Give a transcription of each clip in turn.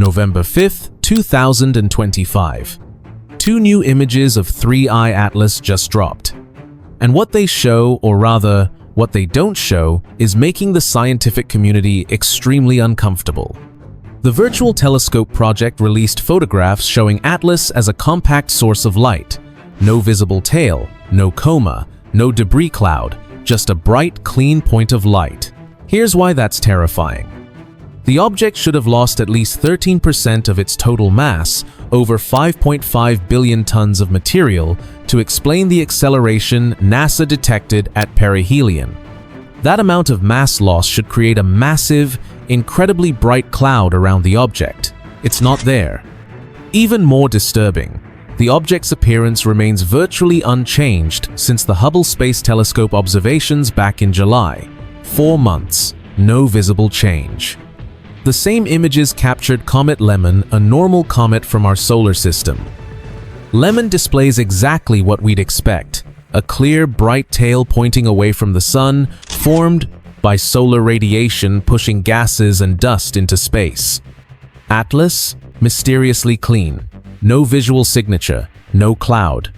November 5th, 2025. Two new images of 3I Atlas just dropped. And what they show, or rather, what they don't show, is making the scientific community extremely uncomfortable. The Virtual Telescope project released photographs showing Atlas as a compact source of light. No visible tail, no coma, no debris cloud, just a bright, clean point of light. Here's why that's terrifying. The object should have lost at least 13% of its total mass, over 5.5 billion tons of material, to explain the acceleration NASA detected at perihelion. That amount of mass loss should create a massive, incredibly bright cloud around the object. It's not there. Even more disturbing, the object's appearance remains virtually unchanged since the Hubble Space Telescope observations back in July. 4 months, no visible change. The same images captured Comet Lemmon, a normal comet from our solar system. Lemmon displays exactly what we'd expect: a clear, bright tail pointing away from the sun, formed by solar radiation pushing gases and dust into space. Atlas, mysteriously clean. No visual signature, no cloud.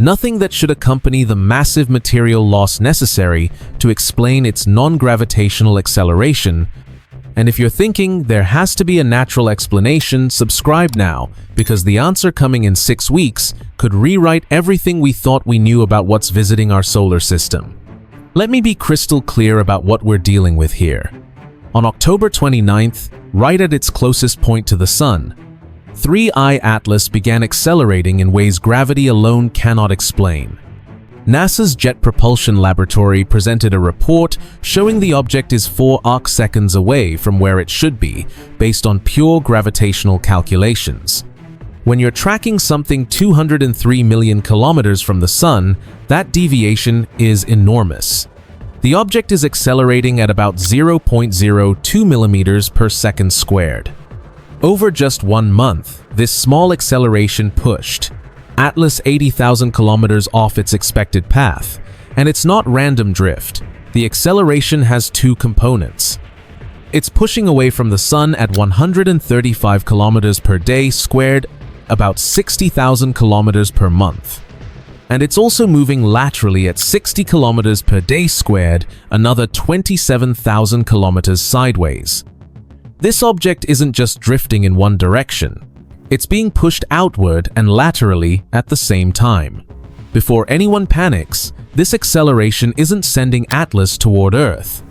Nothing that should accompany the massive material loss necessary to explain its non-gravitational acceleration. And if you're thinking there has to be a natural explanation, subscribe now, because the answer coming in 6 weeks could rewrite everything we thought we knew about what's visiting our solar system. Let me be crystal clear about what we're dealing with here. On October 29th, right at its closest point to the sun, 3I Atlas began accelerating in ways gravity alone cannot explain. NASA's Jet Propulsion Laboratory presented a report showing the object is 4 arcseconds away from where it should be, based on pure gravitational calculations. When you're tracking something 203 million kilometers from the sun, that deviation is enormous. The object is accelerating at about 0.02 millimeters per second squared. Over just 1 month, this small acceleration pushed Atlas 80,000 kilometers off its expected path. And it's not random drift. The acceleration has 2 components. It's pushing away from the sun at 135 kilometers per day squared, about 60,000 kilometers per month. And it's also moving laterally at 60 kilometers per day squared, another 27,000 kilometers sideways. This object isn't just drifting in one direction. It's being pushed outward and laterally at the same time. Before anyone panics, this acceleration isn't sending Atlas toward Earth.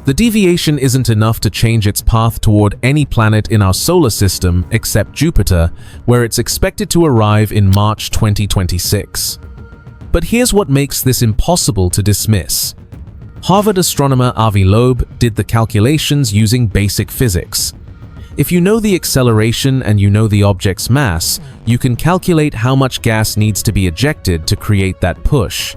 The deviation isn't enough to change its path toward any planet in our solar system except Jupiter, where it's expected to arrive in March 2026. But here's what makes this impossible to dismiss. Harvard astronomer Avi Loeb did the calculations using basic physics. If you know the acceleration and you know the object's mass, you can calculate how much gas needs to be ejected to create that push.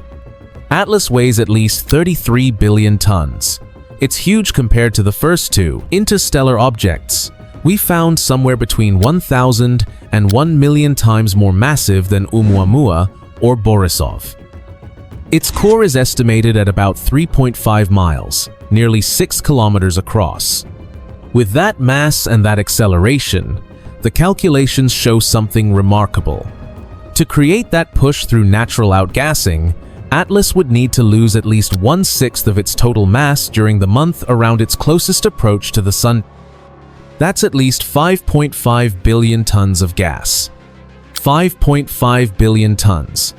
Atlas weighs at least 33 billion tons. It's huge compared to the first 2 interstellar objects. We found somewhere between 1,000 and 1 million times more massive than Oumuamua or Borisov. Its core is estimated at about 3.5 miles, nearly 6 kilometers across. With that mass and that acceleration, the calculations show something remarkable. To create that push through natural outgassing, Atlas would need to lose at least 1/6 of its total mass during the month around its closest approach to the sun. That's at least 5.5 billion tons of gas. 5.5 billion tons.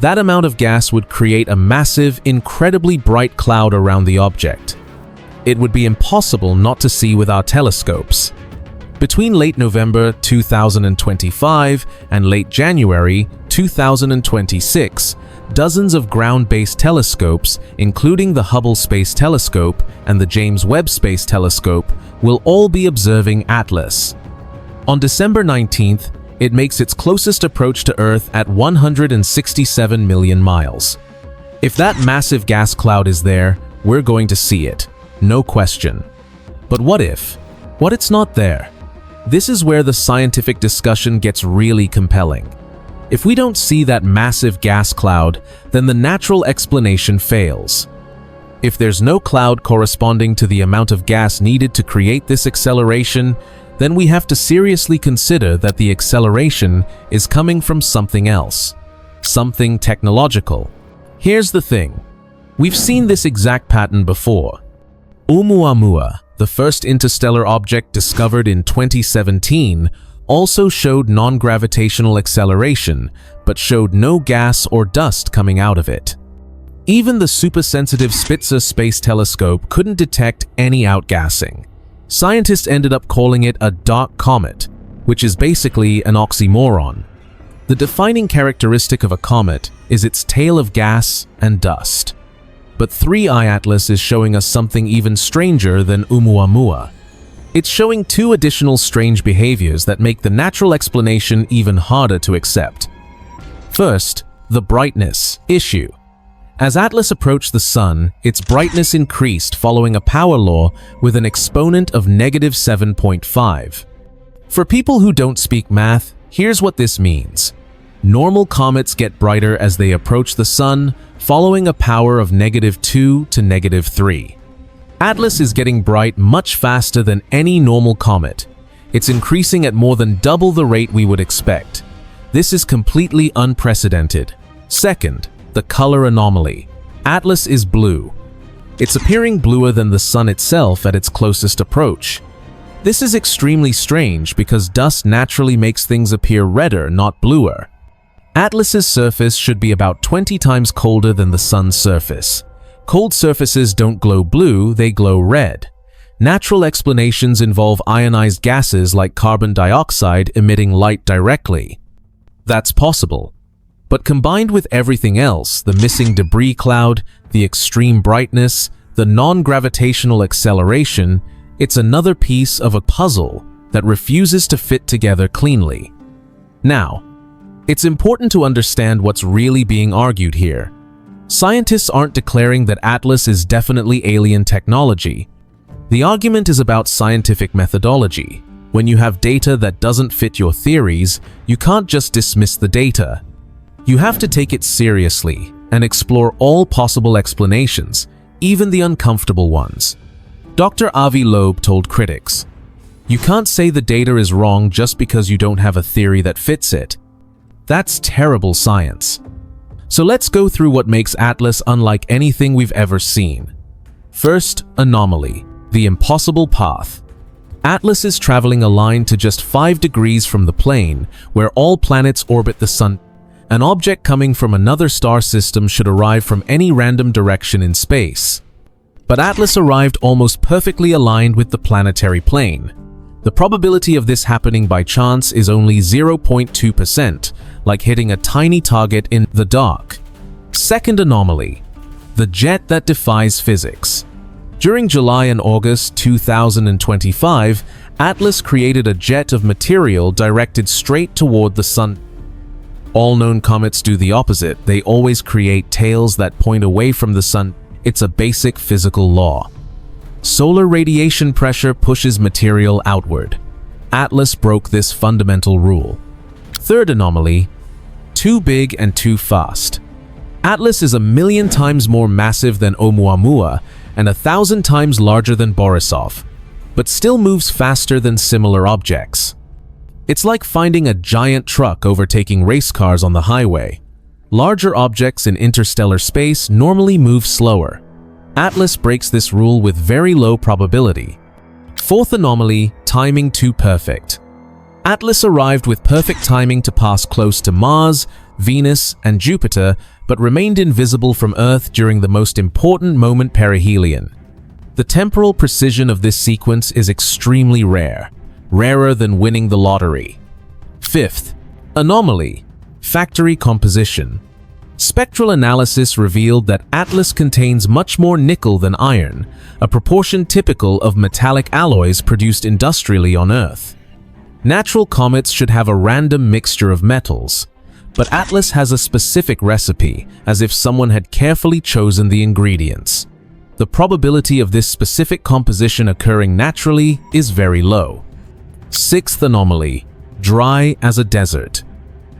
That amount of gas would create a massive, incredibly bright cloud around the object. It would be impossible not to see with our telescopes. Between late November 2025 and late January 2026, dozens of ground-based telescopes, including the Hubble Space Telescope and the James Webb Space Telescope, will all be observing Atlas. On December 19th, it makes its closest approach to Earth at 167 million miles. If that massive gas cloud is there, we're going to see it. No question. But what if? What it's not there? This is where the scientific discussion gets really compelling. If we don't see that massive gas cloud, then the natural explanation fails. If there's no cloud corresponding to the amount of gas needed to create this acceleration, then we have to seriously consider that the acceleration is coming from something else, something technological. Here's the thing. We've seen this exact pattern before. Oumuamua, the first interstellar object discovered in 2017, also showed non-gravitational acceleration, but showed no gas or dust coming out of it. Even the super-sensitive Spitzer Space Telescope couldn't detect any outgassing. Scientists ended up calling it a dark comet, which is basically an oxymoron. The defining characteristic of a comet is its tail of gas and dust. But 3I Atlas is showing us something even stranger than Oumuamua. It's showing two additional strange behaviors that make the natural explanation even harder to accept. First, the brightness issue. As Atlas approached the Sun, its brightness increased following a power law with an exponent of -7.5. For people who don't speak math, here's what this means. Normal comets get brighter as they approach the Sun, following a power of -2 to -3. Atlas is getting bright much faster than any normal comet. It's increasing at more than double the rate we would expect. This is completely unprecedented. Second, the color anomaly. Atlas is blue. It's appearing bluer than the Sun itself at its closest approach. This is extremely strange because dust naturally makes things appear redder, not bluer. Atlas's surface should be about 20 times colder than the Sun's surface. Cold surfaces don't glow blue, they glow red. Natural explanations involve ionized gases like carbon dioxide emitting light directly. That's possible. But combined with everything else, the missing debris cloud, the extreme brightness, the non-gravitational acceleration, it's another piece of a puzzle that refuses to fit together cleanly. Now, it's important to understand what's really being argued here. Scientists aren't declaring that Atlas is definitely alien technology. The argument is about scientific methodology. When you have data that doesn't fit your theories, you can't just dismiss the data. You have to take it seriously and explore all possible explanations, even the uncomfortable ones. Dr. Avi Loeb told critics, "You can't say the data is wrong just because you don't have a theory that fits it. That's terrible science." So let's go through what makes Atlas unlike anything we've ever seen. First, anomaly, the impossible path. Atlas is traveling aligned to just 5 degrees from the plane, where all planets orbit the Sun. An object coming from another star system should arrive from any random direction in space. But Atlas arrived almost perfectly aligned with the planetary plane. The probability of this happening by chance is only 0.2%, like hitting a tiny target in the dark. Second anomaly, the jet that defies physics. During July and August 2025, Atlas created a jet of material directed straight toward the Sun. All known comets do the opposite. They always create tails that point away from the Sun. It's a basic physical law. Solar radiation pressure pushes material outward. Atlas broke this fundamental rule. Third anomaly, too big and too fast. Atlas is 1,000,000 times more massive than Oumuamua and 1,000 times larger than Borisov, but still moves faster than similar objects. It's like finding a giant truck overtaking race cars on the highway. Larger objects in interstellar space normally move slower. Atlas breaks this rule with very low probability. Fourth anomaly, timing too perfect. Atlas arrived with perfect timing to pass close to Mars, Venus, and Jupiter, but remained invisible from Earth during the most important moment perihelion. The temporal precision of this sequence is extremely rare, rarer than winning the lottery. Fifth, anomaly, factory composition. Spectral analysis revealed that Atlas contains much more nickel than iron, a proportion typical of metallic alloys produced industrially on Earth. Natural comets should have a random mixture of metals, but Atlas has a specific recipe, as if someone had carefully chosen the ingredients. The probability of this specific composition occurring naturally is very low. Sixth anomaly, dry as a desert.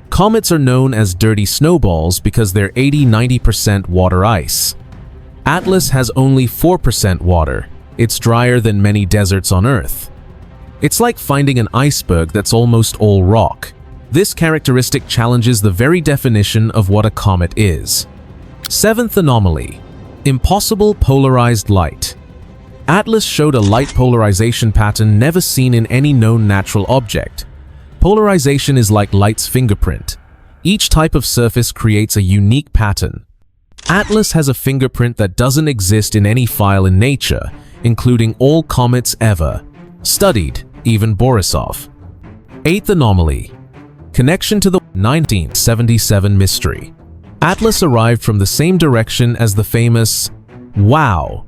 Comets are known as dirty snowballs because they're 80–90% water ice. Atlas has only 4% water. It's drier than many deserts on Earth. It's like finding an iceberg that's almost all rock. This characteristic challenges the very definition of what a comet is. Seventh anomaly: impossible polarized light. Atlas showed a light polarization pattern never seen in any known natural object. Polarization is like light's fingerprint. Each type of surface creates a unique pattern. Atlas has a fingerprint that doesn't exist in any file in nature, including all comets ever studied, even Borisov. Eighth anomaly: connection to the 1977 mystery. Atlas arrived from the same direction as the famous WOW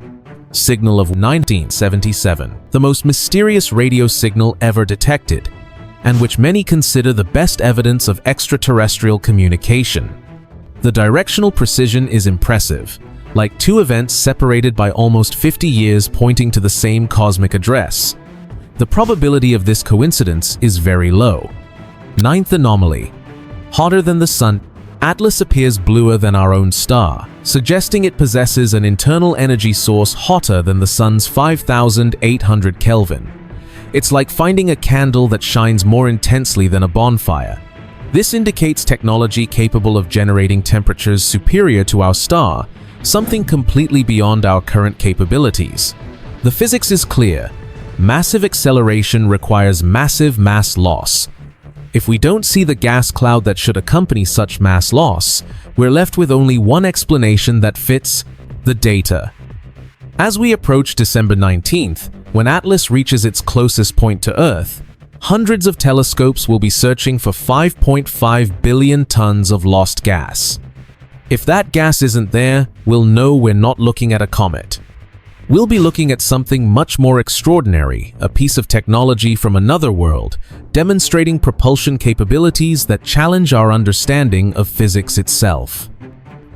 signal of 1977, the most mysterious radio signal ever detected, and which many consider the best evidence of extraterrestrial communication. The directional precision is impressive, like two events separated by almost 50 years pointing to the same cosmic address. The probability of this coincidence is very low. Ninth anomaly: hotter than the sun. Atlas appears bluer than our own star, suggesting it possesses an internal energy source hotter than the sun's 5,800 Kelvin. It's like finding a candle that shines more intensely than a bonfire. This indicates technology capable of generating temperatures superior to our star, something completely beyond our current capabilities. The physics is clear. Massive acceleration requires massive mass loss. If we don't see the gas cloud that should accompany such mass loss, we're left with only one explanation that fits: the data. As we approach December 19th, when Atlas reaches its closest point to Earth, hundreds of telescopes will be searching for 5.5 billion tons of lost gas. If that gas isn't there, we'll know we're not looking at a comet. We'll be looking at something much more extraordinary, a piece of technology from another world, demonstrating propulsion capabilities that challenge our understanding of physics itself.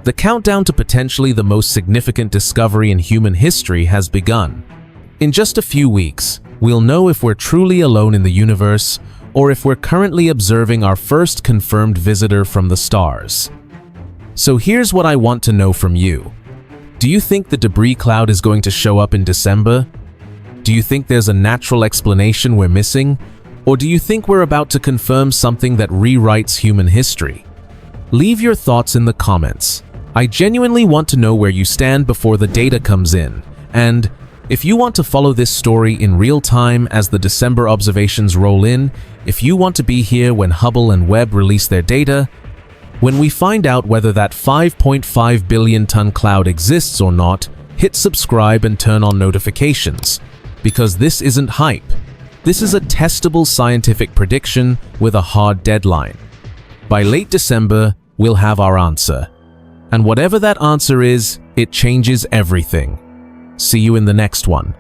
The countdown to potentially the most significant discovery in human history has begun. In just a few weeks, we'll know if we're truly alone in the universe, or if we're currently observing our first confirmed visitor from the stars. So here's what I want to know from you. Do you think the debris cloud is going to show up in December? Do you think there's a natural explanation we're missing? Or do you think we're about to confirm something that rewrites human history? Leave your thoughts in the comments. I genuinely want to know where you stand before the data comes in. And if you want to follow this story in real time as the December observations roll in, if you want to be here when Hubble and Webb release their data, when we find out whether that 5.5 billion ton cloud exists or not, hit subscribe and turn on notifications. Because this isn't hype. This is a testable scientific prediction with a hard deadline. By late December, we'll have our answer. And whatever that answer is, it changes everything. See you in the next one.